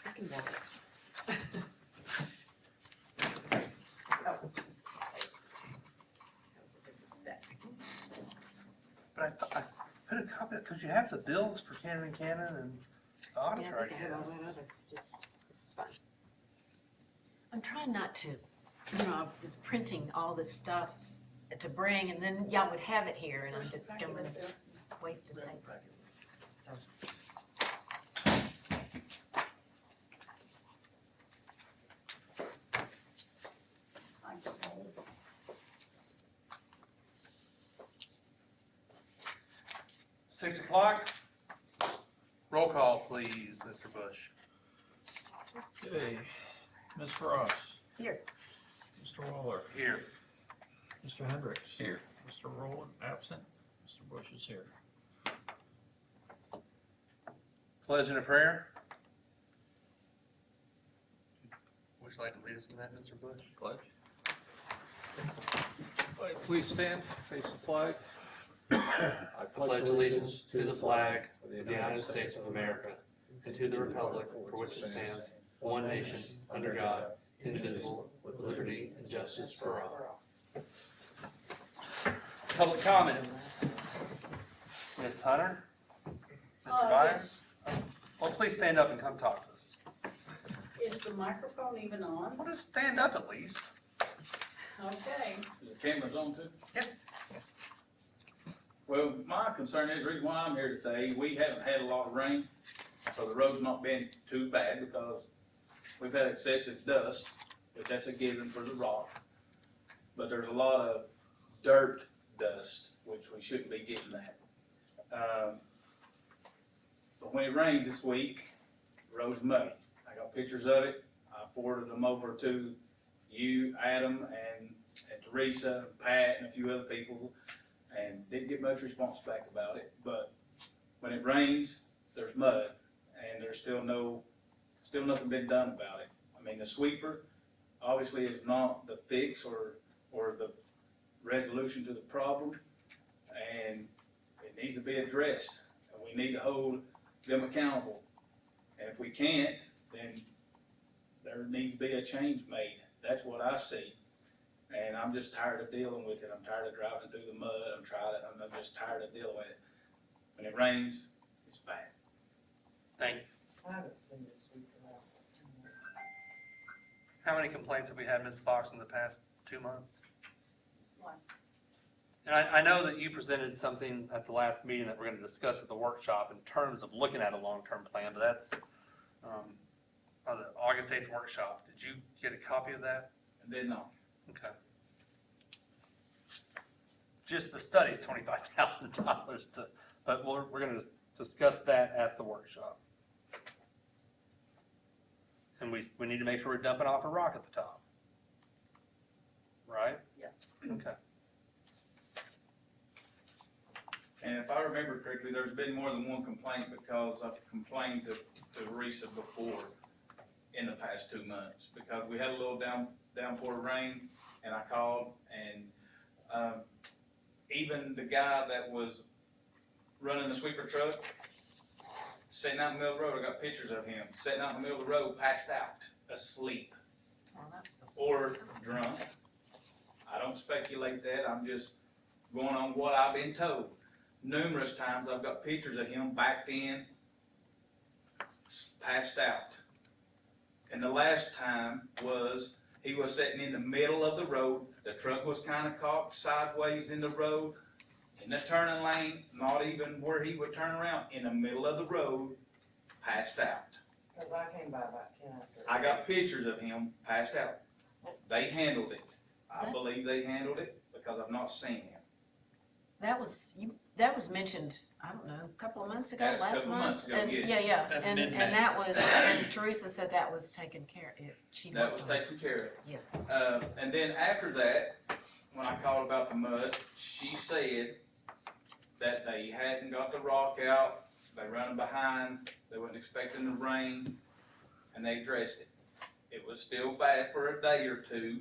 I can walk. Oh. That was a good step. But I thought, I put a copy, because you have the bills for Cannon and Cannon and the Yeah, auditor, I I think I have all guess. that other, just, this is fine. I'm trying not to, I was printing all this stuff to bring, and then y'all would have it here, and I'm just skimming, this is wasted paper, so. 6 o'clock. Roll call, please, Mr. Bush. Okay, Ms. Frost, Here. Mr. Waller, Here. Mr. Hendricks. Here. Mr. Rowland, absent. Mr. Bush is here. Pledge and a prayer. Would you like to lead us in that, Mr. Bush? Pledge. Please stand, face the flag. I pledge allegiance to the flag of the United States of America and to the republic for which it stands, one nation, under God, indivisible, with liberty and justice for all. Public comments. Ms. Hunter? Mr. Yes. Byers? Well, please stand up and come talk to us. Is the microphone even on? Well, just stand up at least. Okay. Is the cameras on too? Yep. Well, my concern is, the reason why I'm here today, we haven't had a lot of rain, so the road's not been too bad because we've had excessive dust, but that's a given for the rock. But there's a lot of dirt dust, which we shouldn't be getting that. But when it rains this week, the road's muddy. I got pictures of it. I forwarded them over to you, Adam, and Teresa, and Pat, and a few other people, and didn't get much response back about it. But when it rains, there's mud, and there's still nothing been done about it. I mean, the sweeper obviously is not the fix or the resolution to the problem, and it needs to be addressed. And we need to hold them accountable. And if we can't, then there needs to be a change made. That's what I see. And I'm just tired of dealing with it. I'm tired of driving through the mud. I'm just tired of dealing with it. When it rains, it's bad. Thank you. I haven't seen this week around. How many complaints have we had, Ms. Fox, in the past 2 months? One. And I know that you presented something at the last meeting that we're going to discuss at the workshop in terms of looking at a long-term plan, but that's on the August 8th workshop. Did you get a copy of that? And then, Okay. Just the study's $25,000 to, but we're going to discuss that at the workshop. And we need to make sure we're dumping off a rock at the top. Right? Yeah. Okay. and if I remember correctly, there's been more than one complaint because I've complained to Teresa before in the past 2 months because we had a little downpour of rain, and I called, and even the guy that was running the sweeper truck, sitting out in the middle of the road, I got pictures of him, sitting out in the middle of the road, passed out, asleep, Well, that was or drunk. I don't speculate that, I'm just going on what I've been told. Numerous times I've got pictures of him backed in, passed out. And the last time was, he was sitting in the middle of the road, the truck was kind of caught sideways in the road, in the turning lane, not even where he would turn around, in the middle of the road, passed out. Cause I came by about 10 after. I got pictures of him passed out. They handled it. I believe they handled it because I've not seen him. That was mentioned, I don't know, a couple of months ago, That's a last couple month? months ago, And- yes. Yeah, That's and mid-May. that was, and Teresa said that was taken care of, That was taken care of. Yes. And then after that, when I called about the mud, she said that they hadn't got the rock out, they running behind, they wasn't expecting the rain, and they addressed it. It was still bad for a day or two,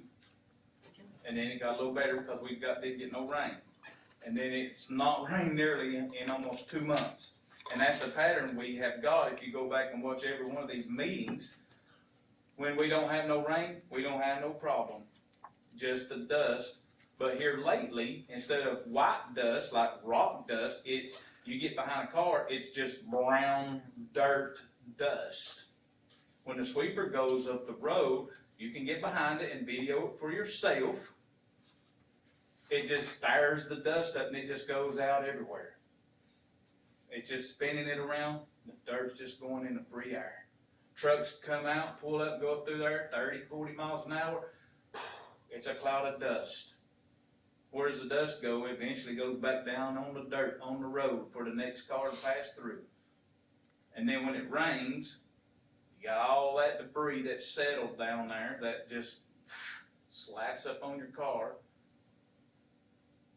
and then it got a little better because didn't get no rain. And then it's not rained nearly in almost 2 months. And that's the pattern we have got. If you go back and watch every one of these meetings, when we don't have no rain, we don't have no problem. Just the dust. But here lately, instead of white dust, like rock dust, you get behind a car, it's just brown dirt dust. When the sweeper goes up the road, you can get behind it and video it for yourself. It just stirs the dust up and it just goes out everywhere. It's just spinning it around, the dirt's just going in the free air. Trucks come out, pull up, go up through there, 30, 40 miles an hour, it's a cloud of dust. Where does the dust go? It eventually goes back down on the dirt, on the road for the next car to pass through. And then when it rains, you got all that debris that's settled down there that just slaps up on your car.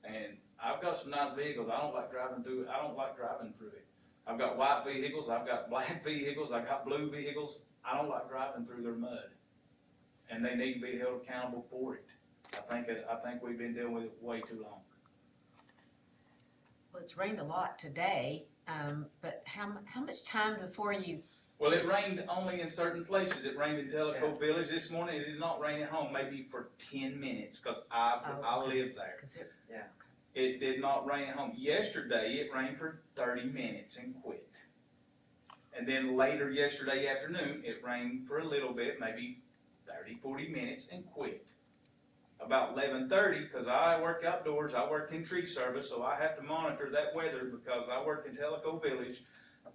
And I've got some nice vehicles. I don't like driving through it. I've got white vehicles, I've got black vehicles, I've got blue vehicles. I don't like driving through their mud. And they need to be held accountable for it. I think we've been dealing with it way too long. Well, it's rained a lot today, but how much time before you? Well, it rained only in certain places. It rained in Tellico Village this morning. It did not rain at home, maybe for 10 minutes, because I live there. It did not rain at home. Yesterday, it rained for 30 minutes and quit. And then later yesterday afternoon, it rained for a little bit, maybe 30, 40 minutes and quit. About 11:30, because I work outdoors, I work in tree service, so I have to monitor that weather because I work in Tellico Village.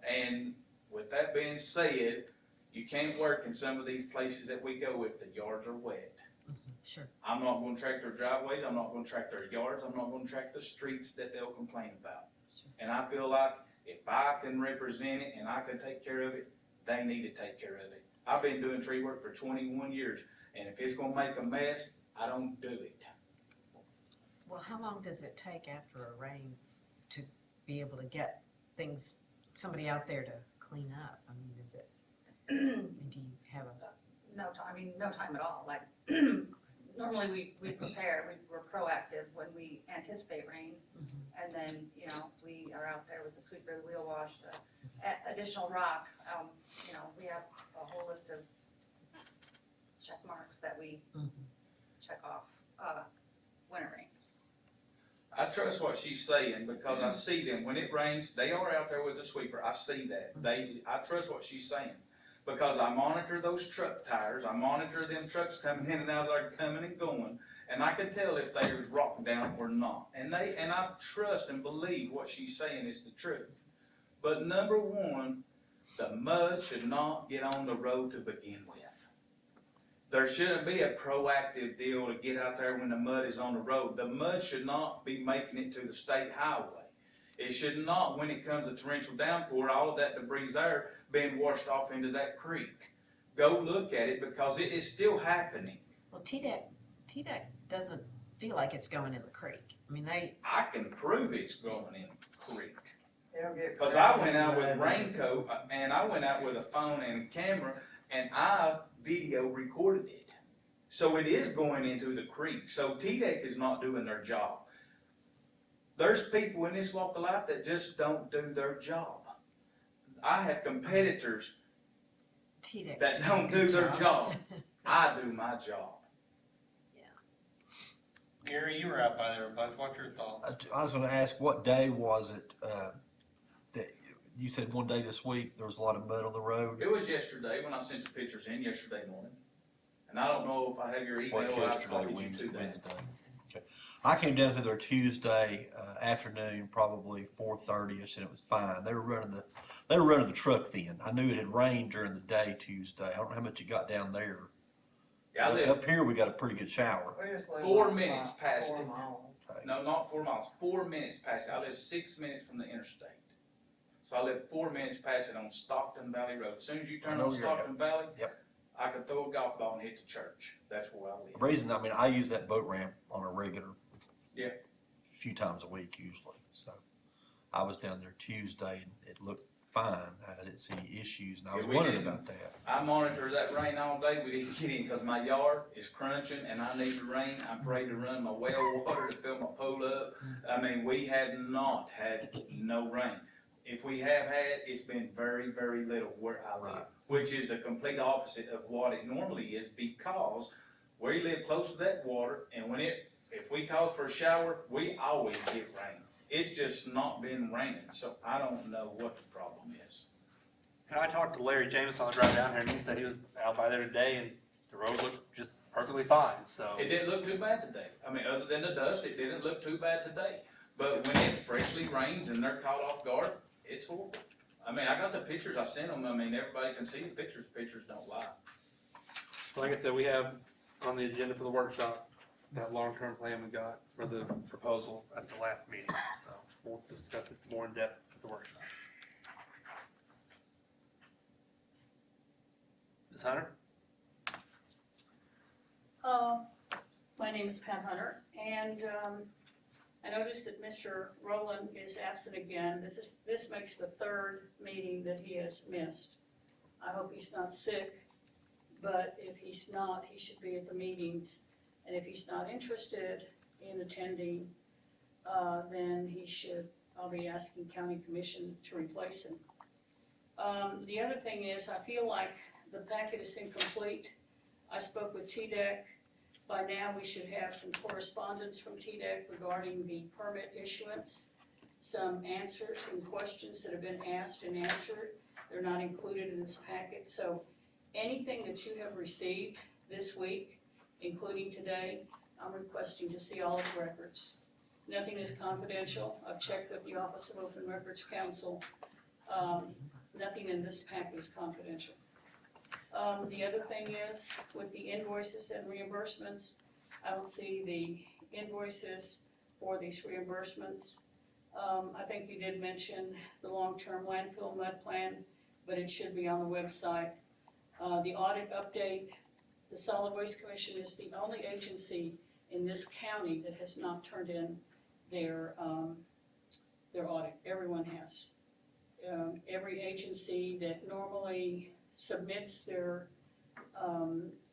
And with that being said, you can't work in some of these places that we go if the yards are wet. Sure. I'm not going to track their driveways, I'm not going to track their yards, I'm not going to track the streets that they'll complain about. Sure. And I feel like if I can represent it and I can take care of it, they need to take care of it. I've been doing tree work for 21 years, and if it's going to make a mess, I don't do it. Well, how long does it take after a rain to be able to get somebody out there to clean up? I mean, is it, do you have a? No time, no time at all. Like, normally we prepare, we're proactive when we anticipate rain. And then, we are out there with the sweeper, the wheel wash, the additional rock. We have a whole list of check marks that we check off, when it rains. I trust what she's saying because I see them. When it rains, they are out there with the sweeper. I see that. I trust what she's saying because I monitor those truck tires. I monitor them trucks coming in and out of there, coming and going. And I can tell if there's rock down or not. And I trust and believe what she's saying is the truth. But number one, the mud should not get on the road to begin with. There shouldn't be a proactive deal to get out there when the mud is on the road. The mud should not be making it to the state highway. It should not, when it comes to torrential downpour, all of that debris there being washed off into that creek. Go look at it because it is still happening. Well, TDEC doesn't feel like it's going in the creek. I mean, I can prove it's going in the creek. They don't get. Because I went out with a raincoat and I went out with a phone and a camera and I video recorded it. So it is going into the creek. So TDEC is not doing their job. There's people in this walk of life that just don't do their job. I have competitors TDEC's that doing don't a do good their job. I do my job. Gary, you were out by there a bunch. What's your thoughts? I was going to ask, what day was it that you said one day this week there was a lot of mud on the road? It was yesterday when I sent the pictures in yesterday morning. And I don't know if I have your email. What's I yesterday, copied you Wednesday? to that. Okay. I came down through there Tuesday afternoon, probably 4:30ish, and it was fine. They were running the truck then. I knew it had rained during the day Tuesday. I don't know how much it got down there. Yeah, I live Up here we got a pretty good shower. 4 minutes past it. Okay. No, not 4 miles, 4 minutes past it. I live 6 minutes from the interstate. So I live 4 minutes past it on Stockton Valley Road. As soon as you turn I know on where you're Stockton Valley, Yep. I could throw a golf ball and hit the church. That's where I live. The reason, I use that boat ramp on a regular, Yeah. few times a week usually. So I was down there Tuesday and it looked fine. I didn't see any issues, and I was Yeah, we wondering didn't. about that. I monitor that rain all day. We didn't get in because my yard is crunching and I need the rain. I'm afraid to run my well water to fill my pool up. I mean, we had not had no rain. If we have had, it's been very, very little where I live, Right. which is the complete opposite of what it normally is, because we live close to that water, and if we call for a shower, we always get rain. It's just not been raining, so I don't know what the problem is. And I talked to Larry James on the drive down here, and he said he was out by there today, and the road looked just perfectly fine, so. It didn't look too bad today. I mean, other than the dust, it didn't look too bad today. But when it freshly rains and they're caught off guard, it's horrible. I mean, I got the pictures, I sent them, I mean, everybody can see the pictures don't lie. Like I said, we have on the agenda for the workshop, that long-term plan we got for the proposal at the last meeting, so we'll discuss it more in depth at the workshop. Ms. Hunter? My name is Pat Hunter, and I noticed that Mr. Rowland is absent again. This makes the third meeting that he has missed. I hope he's not sick, but if he's not, he should be at the meetings. And if he's not interested in attending, then I'll be asking County Commission to replace him. The other thing is, I feel like the packet is incomplete. I spoke with TDEC. By now, we should have some correspondence from TDEC regarding the permit issuance, some answers, some questions that have been asked and answered. They're not included in this packet, so anything that you have received this week, including today, I'm requesting to see all of the records. Nothing is confidential. I've checked with the Office of Open Records Council. Nothing in this packet is confidential. The other thing is, with the invoices and reimbursements, I don't see the invoices for these reimbursements. I think you did mention the long-term landfill mud plan, but it should be on the website. The audit update, the Solid Waste Commission is the only agency in this county that has not turned in their audit. Everyone has. Every agency that normally submits their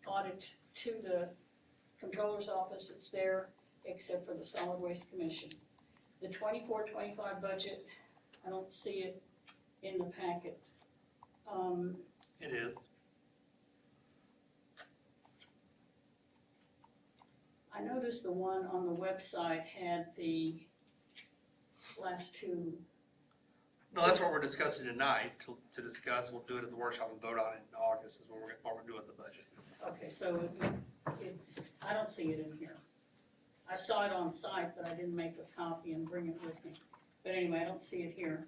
audit to the controller's office, it's there, except for the Solid Waste Commission. The 24-25 budget, I don't see it in the packet. It is. I noticed the one on the website had the last two. No, that's what we're discussing tonight, to discuss, we'll do it at the workshop and vote on it in August is when we're doing the budget. Okay, so it's, I don't see it in here. I saw it on site, but I didn't make a copy and bring it with me. But anyway, I don't see it here.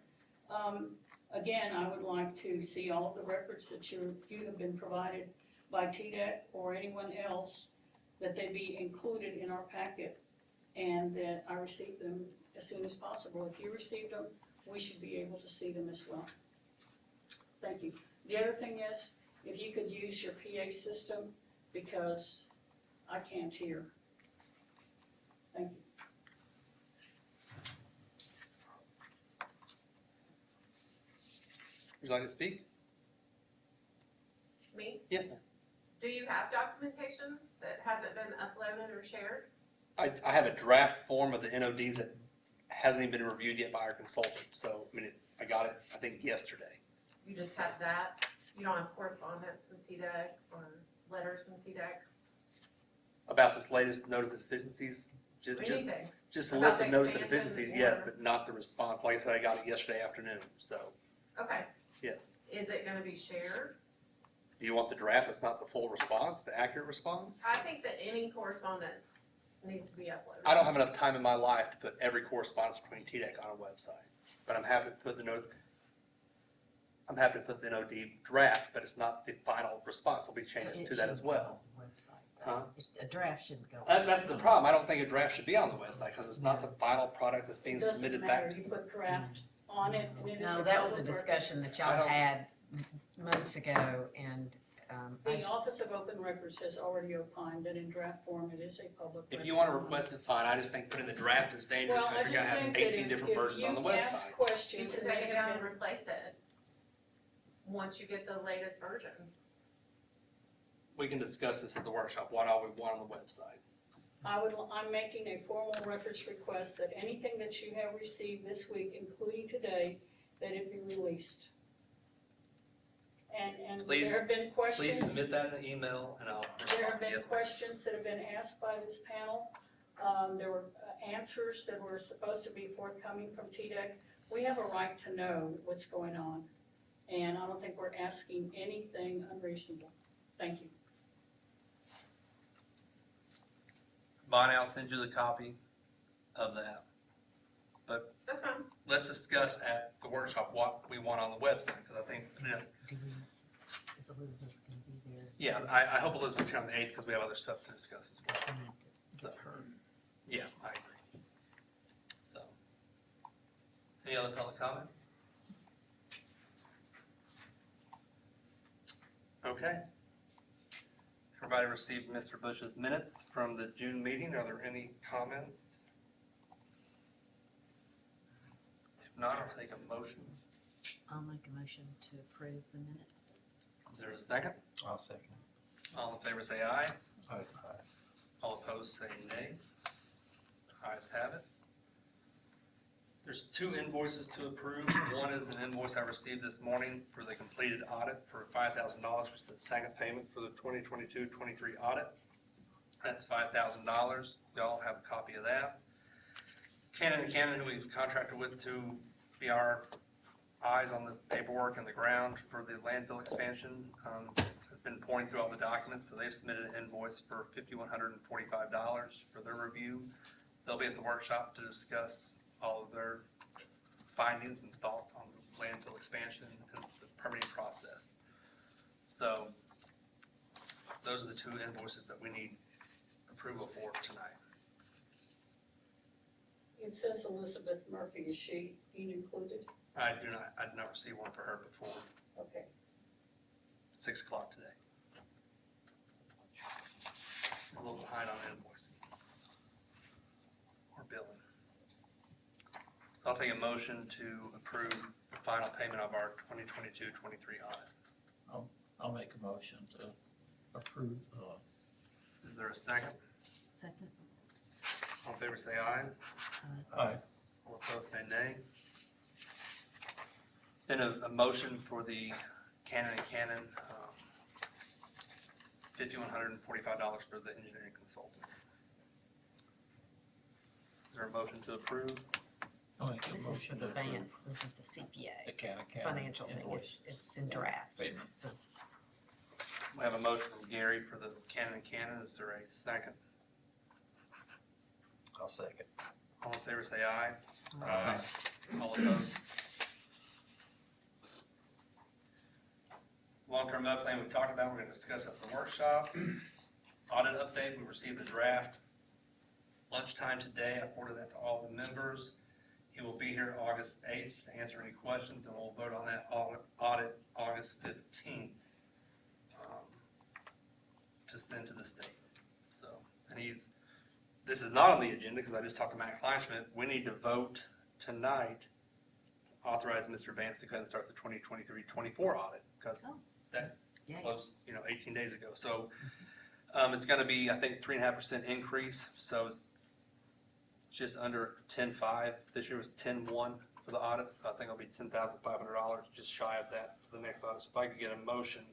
Again, I would like to see all of the records that you have been provided by TDEC or anyone else, that they be included in our packet and that I receive them as soon as possible. If you received them, we should be able to see them as well. Thank you. The other thing is, if you could use your PA system, because I can't hear. Thank you. Would you like to speak? Me? Yeah. Do you have documentation that hasn't been uploaded or shared? I have a draft form of the NODs that hasn't even been reviewed yet by our consultant, so, I mean, I got it, I think, yesterday. You just have that? You don't have correspondence with TDEC or letters from TDEC? About this latest notice of deficiencies, Anything? just a About list the of notice of expansion deficiencies, yes, or- but not the response. Like I said, I got it yesterday afternoon, so, Okay. yes. Is it gonna be shared? Do you want the draft that's not the full response, the accurate response? I think that any correspondence needs to be uploaded. I don't have enough time in my life to put every correspondence between TDEC on a website, but I'm happy to put the NOD draft, but it's not the final response. There'll be changes to that as well. Huh? A draft shouldn't go. That's the problem. I don't think a draft should be on the website because it's not the final product that's being It doesn't submitted matter, back. you put draft on it and it is. No, a that was a public discussion that I y'all don't- had months ago, and, record. The Office of Open Records has already opined that in draft form it is a public record. If you want to request it, fine. I just think putting the draft is dangerous Well, I because you're just gonna think have that 18 if different versions on the you ask website. You questions can and take they it have down and been, replace it once you get the latest version. We can discuss this at the workshop, what all we want on the website. I'm making a formal records request that anything that you have received this week, including today, that it be released. And Please- there have been Please questions, submit that in an email and I'll there respond. have been Yes, ma'am. questions that have been asked by this panel. There were answers that were supposed to be forthcoming from TDEC. We have a right to know what's going on, and I don't think we're asking anything unreasonable. Thank you. Bonnie, I'll send you the copy of that. That's fine. Let's discuss at the workshop what we want on the website, because I think, you know, Is Elizabeth gonna be there? yeah, I hope Elizabeth's here on the 8th because we have other stuff to discuss as well. We need to get her. Yeah, I agree. So, any other public comments? Okay. Everybody received Mr. Bush's minutes from the June meeting. Are there any comments? If not, I'll take a motion. I'll make a motion to approve the minutes. Is there a second? I'll second. All in favor say aye. Aye. All opposed say nay. Ayes have it. There's 2 invoices to approve. One is an invoice I received this morning for the completed audit for $5,000, which is the second payment for the 2022-23 audit. That's $5,000. We all have a copy of that. Cannon & Cannon, who we've contracted with to be our eyes on the paperwork and the ground for the landfill expansion, has been pouring through all the documents, so they've submitted an invoice for $5,145 for their review. They'll be at the workshop to discuss all of their findings and thoughts on the landfill expansion and the permitting process. So those are the 2 invoices that we need approval for tonight. It says Elizabeth Murphy, is she being included? I did not receive one for her before Okay. 6 o'clock today. A little behind on invoicing or billing. So I'll take a motion to approve the final payment of our 2022-23 audit. I'll make a motion to approve, Is there a second? Second? All in favor say aye. aye. All opposed say nay. Then a motion for the Cannon & Cannon, $5,145 for the engineering consultant. Is there a motion to approve? I'll make a This is for motion the to approve advance, this is the CPA, the Cannon financial thing, invoice it's in draft. payment. So, We have a motion from Gary for the Cannon & Cannon. Is there a second? I'll second. All in favor say aye. Aye. All opposed? Long-term mud plan we talked about, we're gonna discuss at the workshop. Audit update, we received the draft lunchtime today. I forwarded that to all the members. He will be here August 8th to answer any questions, and we'll vote on that audit August 15th to send to the state. So, and this is not on the agenda because I just talked to Matt Kleinschmidt. We need to vote tonight to authorize Mr. Vance to go ahead and start the 2023-24 audit because Oh. that yay. closed, 18 days ago. So it's going to be, I think, 3.5% increase. So it's just under 10.5. This year was 10.1 for the audits. So I think it'll be $10,500, just shy of that for the next audit. So if I could get a motion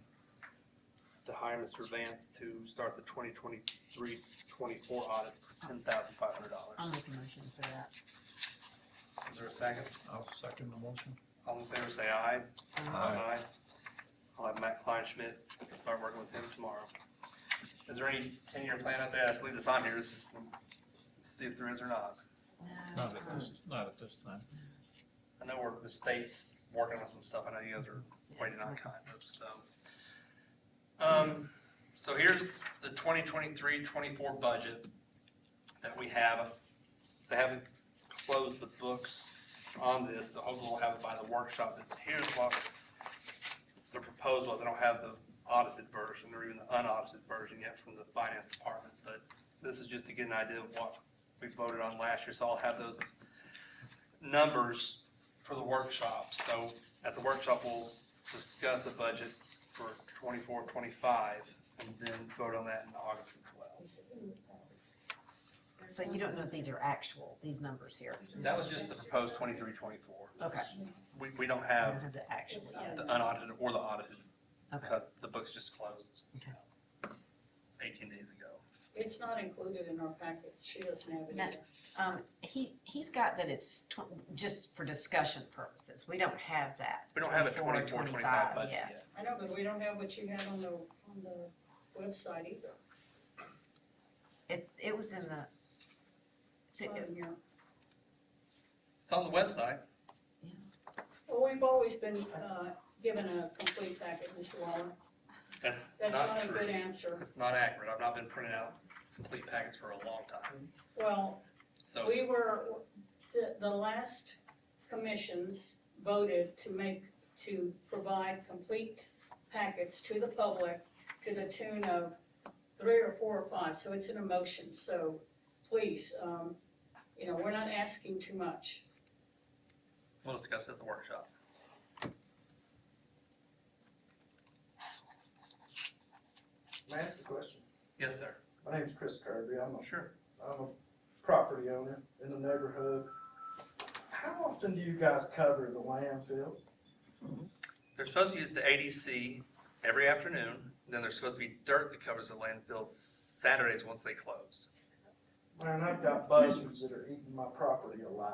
to hire Mr. Vance to start the 2023-24 audit for $10,500. I'll make a motion for that. Is there a second? I'll second the motion. All in favor say aye. Aye. I'll have Matt Kleinschmidt start working with him tomorrow. Is there any 10-year plan up there? I just leave this on here, let's just see if there is or not. Not at this time. I know the state's working on some stuff, I know you guys are waiting on kind of, so. So here's the 2023-24 budget that we have. They haven't closed the books on this, so hopefully we'll have it by the workshop. But here's what the proposal is. I don't have the audited version or even the unaudited version yet from the finance department, but this is just to get an idea of what we voted on last year. So I'll have those numbers for the workshop. So at the workshop, we'll discuss a budget for 24-25 and then vote on that in August as well. So you don't know if these are actual, these numbers here? That was just the proposed 23, 24. Okay. We don't I have don't have the actual yet. the unaudited or the audited Okay. because the books just closed Okay. 18 days ago. It's not included in our packets, she doesn't have it No. either. He's got that it's just for discussion purposes. We don't have that. We don't have a 24, 24, 25 budget yet. yet. I know, but we don't have what you had on the website either. It was in the, It's not in here. It's on the website. Well, we've always been, given a complete packet, Mr. Waller. That's That's not not a true. good answer. It's not accurate. I've not been printing out complete packets for a long time. Well, So we were, the last commissions voted to provide complete packets to the public to the tune of 3 or 4 or 5, so it's an emotion, so please, we're not asking too much. we'll discuss it at the workshop. May I ask a question? Yes, sir. My name's Chris Kirby. Sure. I'm a property owner in the neighborhood. How often do you guys cover the landfill? They're supposed to use the ADC every afternoon. Then there's supposed to be dirt that covers the landfill Saturdays once they close. Man, I've got buzzards that are eating my property alive.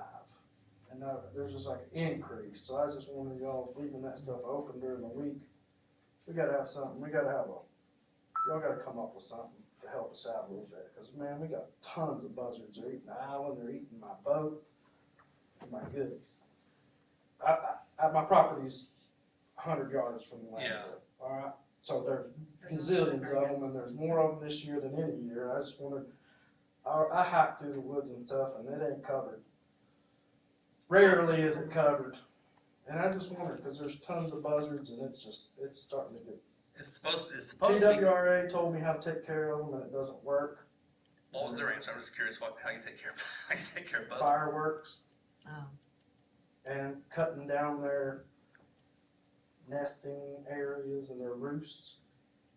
And there's just like an increase. So I just wanted y'all leaving that stuff open during the week. We gotta have something. Y'all gotta come up with something to help us out a little bit. Cause man, we got tons of buzzards. They're eating the island, they're eating my boat. My goodness. My property's 100 yards from the landfill. Yeah. All right. So there's gazillions of them, and there's more of them this year than any year. I just wanted. I hike through the woods and stuff, and it ain't covered. Rarely is it covered, and I just wondered because there's tons of buzzards, and it's starting to get. It's supposed to be. TWRA told me how to take care of them, and it doesn't work. What was their answer? I'm just curious how you take care of buzzards. Fireworks. Oh. And cutting down their nesting areas and their roosts,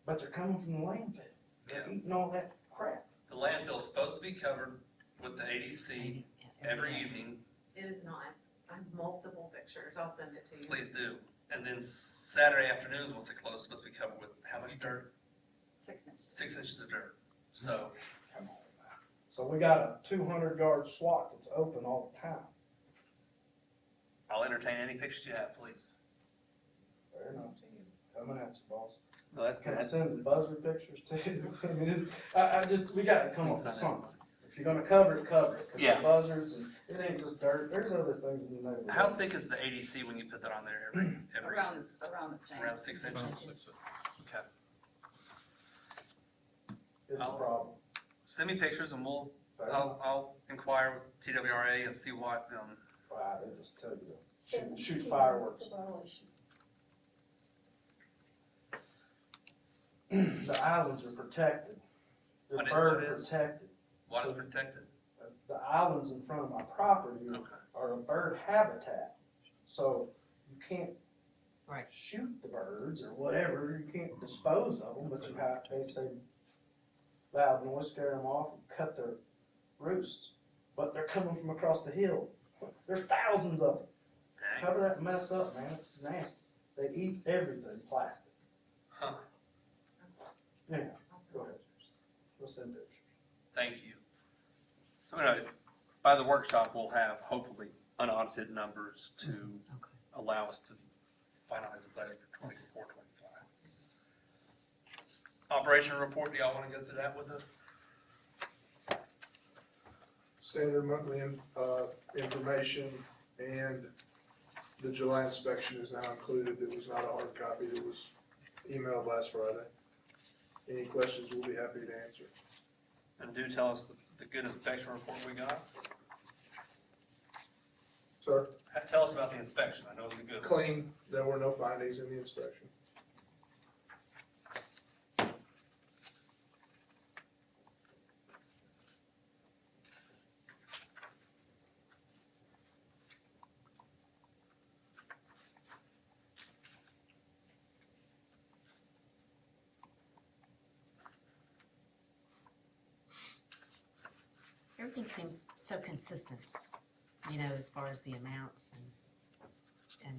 but they're coming from the landfill. They're eating all that crap. The landfill's supposed to be covered with the ADC every evening. It is not. I have multiple pictures. I'll send it to you. Please do. And then Saturday afternoons, once it closes, it's supposed to be covered with how much dirt? 6 inches. 6 inches of dirt. So, Come on now. So we got a 200-yard SWAT that's open all the time. I'll entertain any pictures you have, please. Fair enough. Coming at you, boss. No, that's Can I send the buzzard pictures too? I mean, we gotta come up with something. If you're gonna cover it, cover it. 'Cause Yeah. the buzzards, and it ain't just dirt. There's other things in the neighborhood. How thick is the ADC when you put that on there every Around the same. around 6 inches? Okay. It's a problem. Send me pictures and Fair enough. I'll inquire with TWRA and see what, Wow, they just tell you to shoot fireworks. It's a violation. The islands are protected. They're What bird is? protected. what is So- protected. The islands in front of my property Okay. are a bird habitat. So you can't Right. shoot the birds or whatever, you can't dispose of them, but you have to, they say, loud noise, scare them off, and cut their roosts. But they're coming from across the hill. There's thousands of them. Dang. Cover that mess up, man, it's nasty. They eat everything plastic. Huh. Yeah, go ahead. We'll send pictures. Thank you. So anyways, by the workshop, we'll have hopefully unaudited numbers to Okay. allow us to finalize the budget for 24, 25. Operation report, do y'all want to go through that with us? Standard monthly information, and the July inspection is now included. It was not a hard copy. It was emailed last Friday. Any questions, we'll be happy to answer. And do tell us the good inspection report we got. Sir, Tell us about the inspection. I know it was a good one. clean, there were no findings in the inspection. everything seems so consistent, you know, as far as the amounts and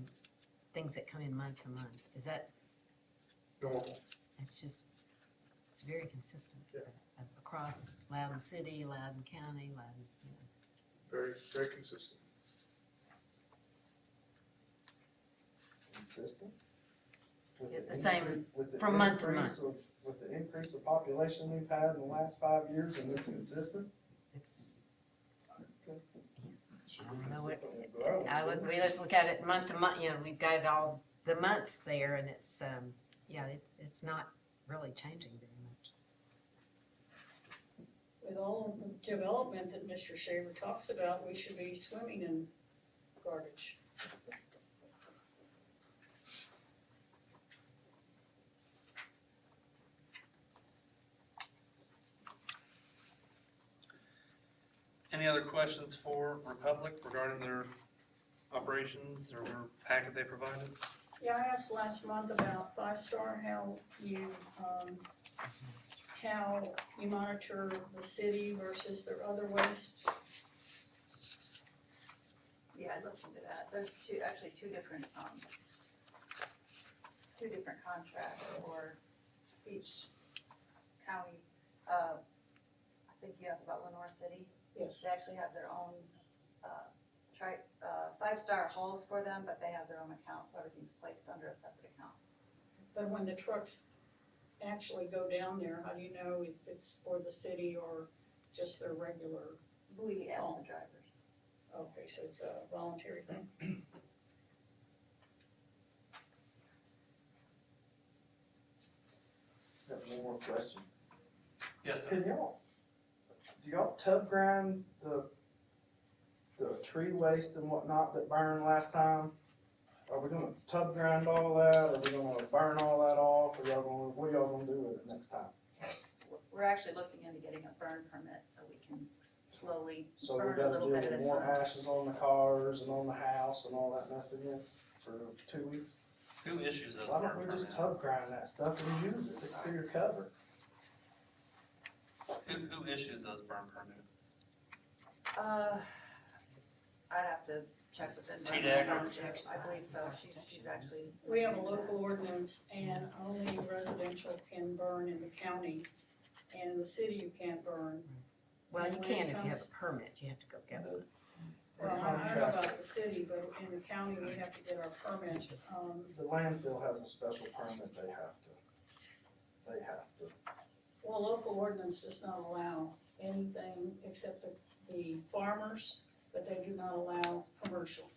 things that come in month to month. Is that, Normal. it's just, it's very consistent Yeah. across Loudon City, Loudon County, Loudon, you know. Very, very consistent. Consistent? With Yeah, the same incre- with the from month to increase of- With the increase of population we've had in the last 5 years, and it's consistent? It's, Should I be don't know what, consistent with growth, I would, shouldn't we just look at it month to month, you know, we've got it all, the months there, and it's, yeah, it's not really changing very much. With all of the development that Mr. Shaver talks about, we should be swimming in garbage. Any other questions for Republic regarding their operations or their packet they provided? Yeah, I asked last month about Five Star, how you monitor the city versus their other waste. Yeah, I looked into that. There's actually two different contracts for each county. I think you asked about Lenore City. Yes. They actually have their own, Five Star hauls for them, but they have their own account, so everything's placed under a separate account. But when the trucks actually go down there, how do you know if it's for the city or just their regular? We ask Oh. the drivers. Okay, so it's a voluntary thing. Got one more question. Yes, sir. Do y'all tub grind the tree waste and whatnot that burned last time? Are we gonna tub grind all that, are we gonna burn all that off, or what are y'all gonna do with it next time? We're actually looking into getting a burn permit so we can slowly So we burn a gotta little deal bit at with a more time. ashes on the cars and on the house and all that mess again for 2 weeks? Who issues those Why burn don't we just permits? tub grind that stuff and use it to clear cover? Who issues those burn permits? I'd have to check with them. TDEC or- I believe so. She's actually. We have a local ordinance and only residential can burn in the county. And in the city, you can't burn. Well, you And when can it if you have comes- a permit, you have to go get one. Well, I don't know about the city, but in the county, we have to get our permit. The landfill has a special permit they have to. Well, local ordinance does not allow anything except the farmers, but they do not allow commercial.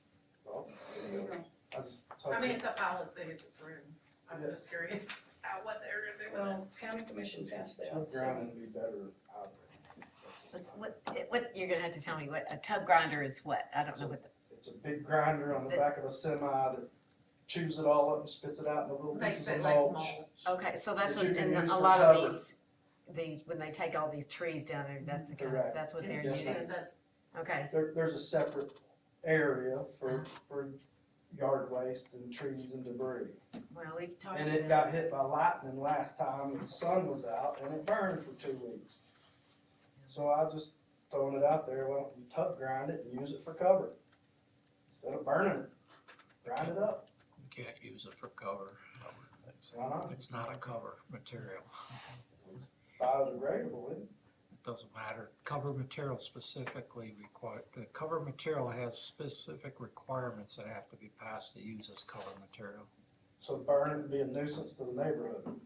Well, There you go. I just. I mean, it's a pile as big as this room. I'm just curious how, what they're gonna do with it. Well, county commission passed that, Tub so. grinding would be better out there. What, you're gonna have to tell me what, a tub grinder is what? I don't know what the, It's a big grinder on the back of a semi that chews it all up and spits it out in little Makes pieces it of like mulch. mulch. okay, so that's That you what, can in use a for lot of cover. when they take all these trees down there, that's the kind of, Correct. that's what they're It's- using. it's a- Okay, There's a separate area for yard waste and trees and debris. well, we've talked And it about, got hit by lightning last time and the sun was out and it burned for 2 weeks. So I just throwing it out there, why don't you tub grind it and use it for cover? Instead of burning it, grind it up. You can't use it for cover. Why not? It's not a cover material. It's biodegradable, isn't it? It doesn't matter. Cover material specifically the cover material has specific requirements that have to be passed to use as cover material. So burning would be a nuisance to the neighborhood.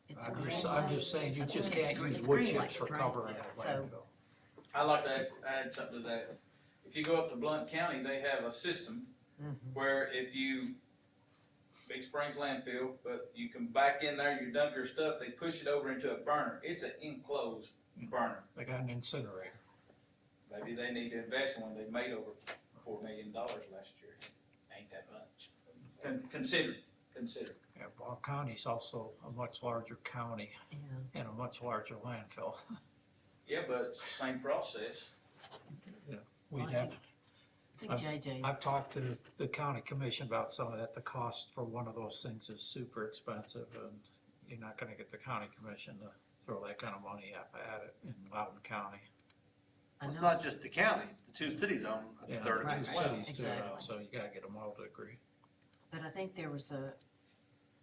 it's. I'm just saying, you just can't use It's wood green chips lights, for right? cover in a So- landfill. I'd like to add something to that. If you go up to Blount County, they have a system Mhm. where if you, Big Springs landfill, but you can back in there, you dump your stuff, they push it over into a burner. It's an enclosed burner. They got an incinerator. Maybe they need to invest in one. They made over $4 million last year. Ain't that much. Consider. Yeah, Blount County's also a much larger county Yeah. and a much larger landfill. Yeah, but it's the same process. We'd have, I think JJ's. I've talked to the county commission about some of that. The cost for one of those things is super expensive, and you're not gonna get the county commission to throw that kind of money at it in Loudon County. I It's know. not just the county, the two cities own a Yeah, third of right, it as two well. cities do, exactly. so you gotta get them all to agree. But I think there was a,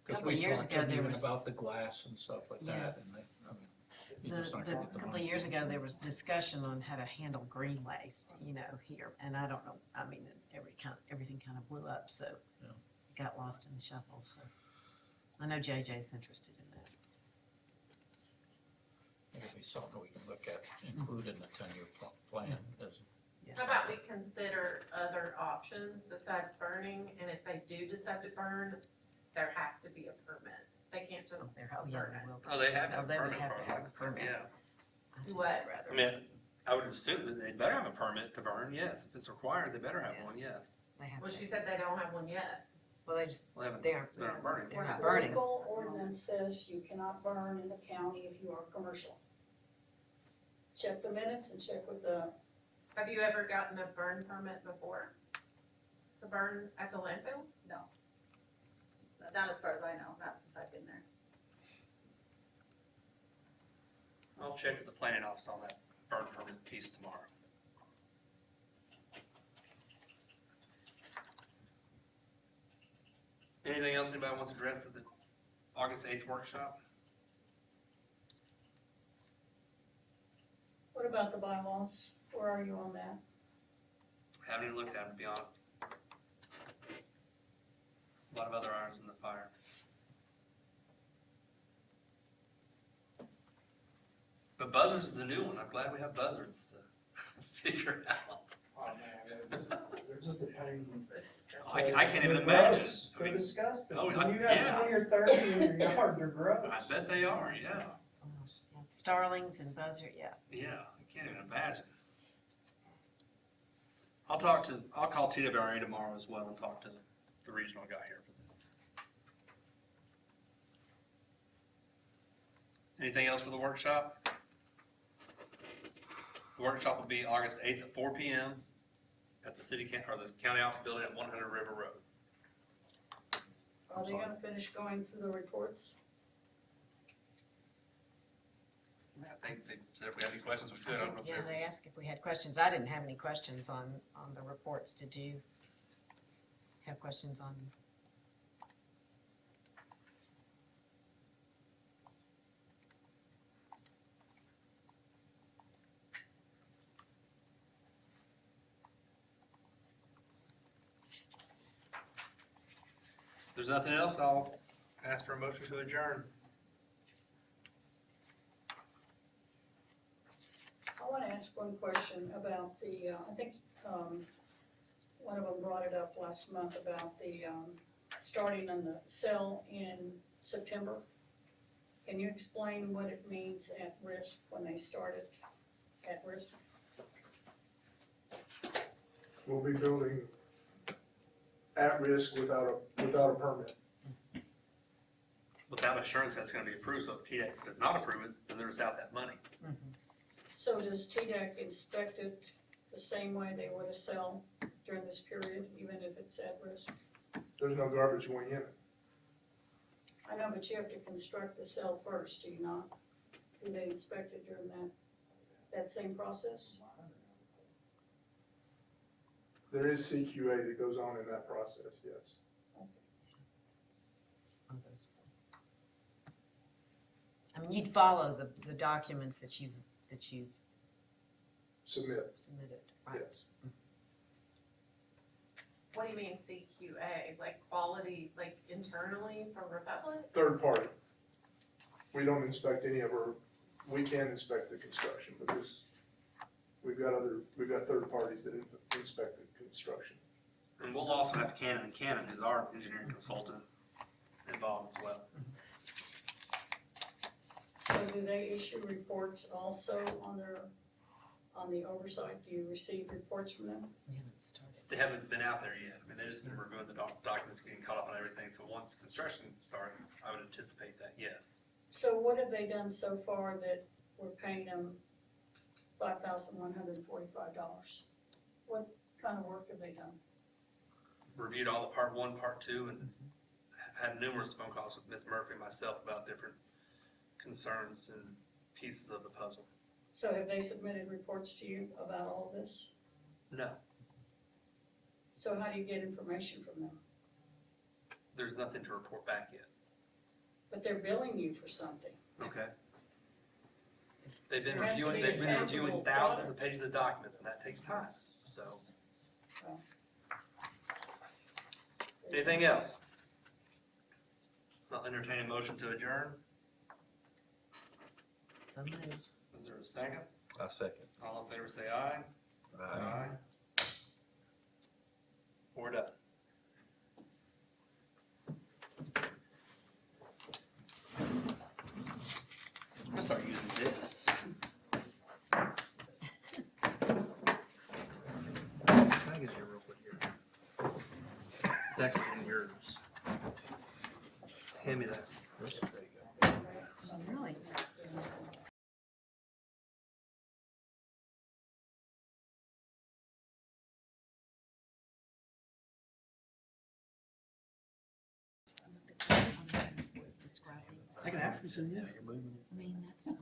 Because Couple of we years talked ago, to them there even was- about the glass and stuff like Yeah. that, and they, I mean, you're just not the gonna get the couple of money. years ago, there was discussion on how to handle green waste, here, and I don't know, I mean, everything kind of blew up, so Yeah. it got lost in the shuffle, so. I know JJ's interested in that. It'll be something we can look at, include in the 10-year plan, as Yes. How about we consider other options besides burning, and if they do decide to burn, there has to be a permit. They can't Oh, just yeah, burn they it. will. Oh, they have to Oh, have they would permits have for to it, have a like, permit. yeah. I just What? would rather- I mean, I would assume that they better have a permit to burn, yes. If it's required, they better have Yeah. one, yes. They have Well, to. she said they don't have one yet. Well, they just, Well, they're not burning. they're not burning. Local ordinance says you cannot burn in the county if you are commercial. Check the minutes and check with the, Have you ever gotten a burn permit before? To burn at the landfill? Not as far as I know, not since I've been there. I'll check with the planning office on that burn permit piece tomorrow. Anything else anybody wants addressed at the August 8th workshop? what about the bylaws? Where are you on that? Haven't even looked at it, to be honest. A lot of other irons in the fire. But buzzards is a new one. I'm glad we have buzzards to figure out. Oh, man, they're just a pain. I can't even They're imagine. gross. I They're mean, disgusting. oh, When you yeah. have 20 or 30 in your yard, they're gross. I bet they are, yeah. Oh, yeah, Starlings and buzzard, yeah. Yeah, I can't even imagine. I'll call TWRA tomorrow as well and talk to the regional guy here for that. Anything else for the workshop? The workshop will be August 8th at 4 p.m. at the the county office building at 100 River Road. Are they gonna finish going through the reports? I think they said if we had any questions, we could. I don't know if Yeah, they're- they asked if we had questions. I didn't have any questions on the reports. Did you have questions on? If there's nothing else, I'll ask for a motion to adjourn. I wanna ask one question about the, I think, one of them brought it up last month about the, starting on the sale in September. Can you explain what it means at risk when they started at risk? We'll be building at risk without a permit. Without assurance that's gonna be approved, so if TDEC does not approve it, then there's out that money. So does TDEC inspect it the same way they would a sell during this period, even if it's at risk? There's no garbage going in it. I know, but you have to construct the cell first, do you not? Do they inspect it during that same process? There is CQA that goes on in that process, yes. One of those. I mean, you'd follow the documents that you've Submit, submitted, right? yes. What do you mean CQA? Like quality, like internally for Republic? Third party. We don't inspect any of we can inspect the construction, but we've got third parties that inspect the construction. And we'll also have Cannon, who's our engineering consultant, involved as well. So do they issue reports also on the oversight? Do you receive reports from them? We haven't started. They haven't been out there yet. I mean, they've just been reviewing the documents, getting caught up on everything. So once construction starts, I would anticipate that, yes. So what have they done so far that we're paying them $5,145? What kind of work have they done? Reviewed all the part 1, part 2, and had numerous phone calls with Ms. Murphy and myself about different concerns and pieces of the puzzle. So have they submitted reports to you about all this? No, So how do you get information from them? there's nothing to report back yet. But they're billing you for something. Okay. They've been There has to reviewing, be a they've been reviewing tangible thousands of product. pages of documents, and that takes time, so. Anything else? I'll entertain a motion to adjourn. So moved. Is there a second? I second. All in favor say aye. We're done. I'm gonna start using this. Can I get your real quick here? It's actually in yours. Hand me that. Really? Was describing, I can ask you to, yeah. I mean, that's